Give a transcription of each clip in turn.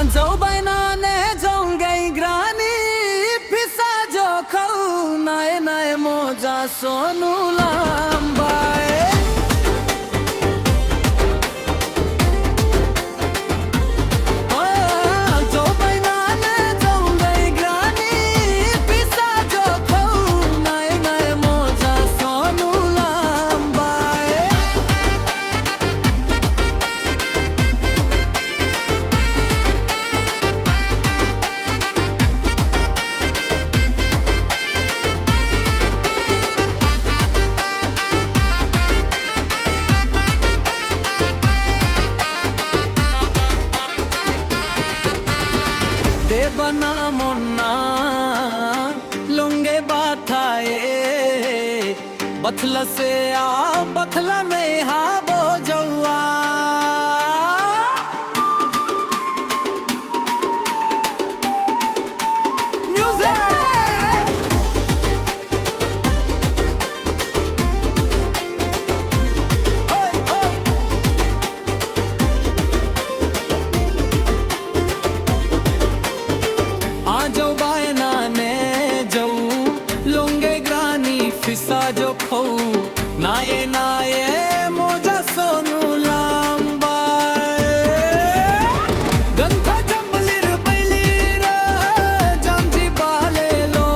जाऊ बैनाने जाऊंगे ग्रानी फिसा जो खाऊ नए नए मोजा सोनू लंबाए बना मुन्ना लुंगे बाथाए बथला से आ बथला में हा बो जौआ फिसा जो खाऊ नाये नाये मोजा सोनू लंबाए गंथा जंबलिर बैलीर जंजी बाले लो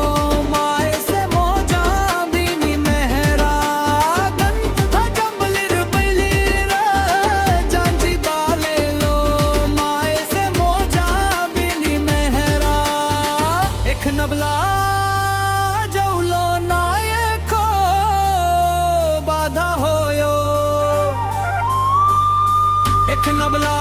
माए से मोजा बीनी मेहरा गंथा जंबलिर बैलीर जंजी बाले लो माए से मोजा बीनी मेहरा एक नबला जौलो नाये एक नबला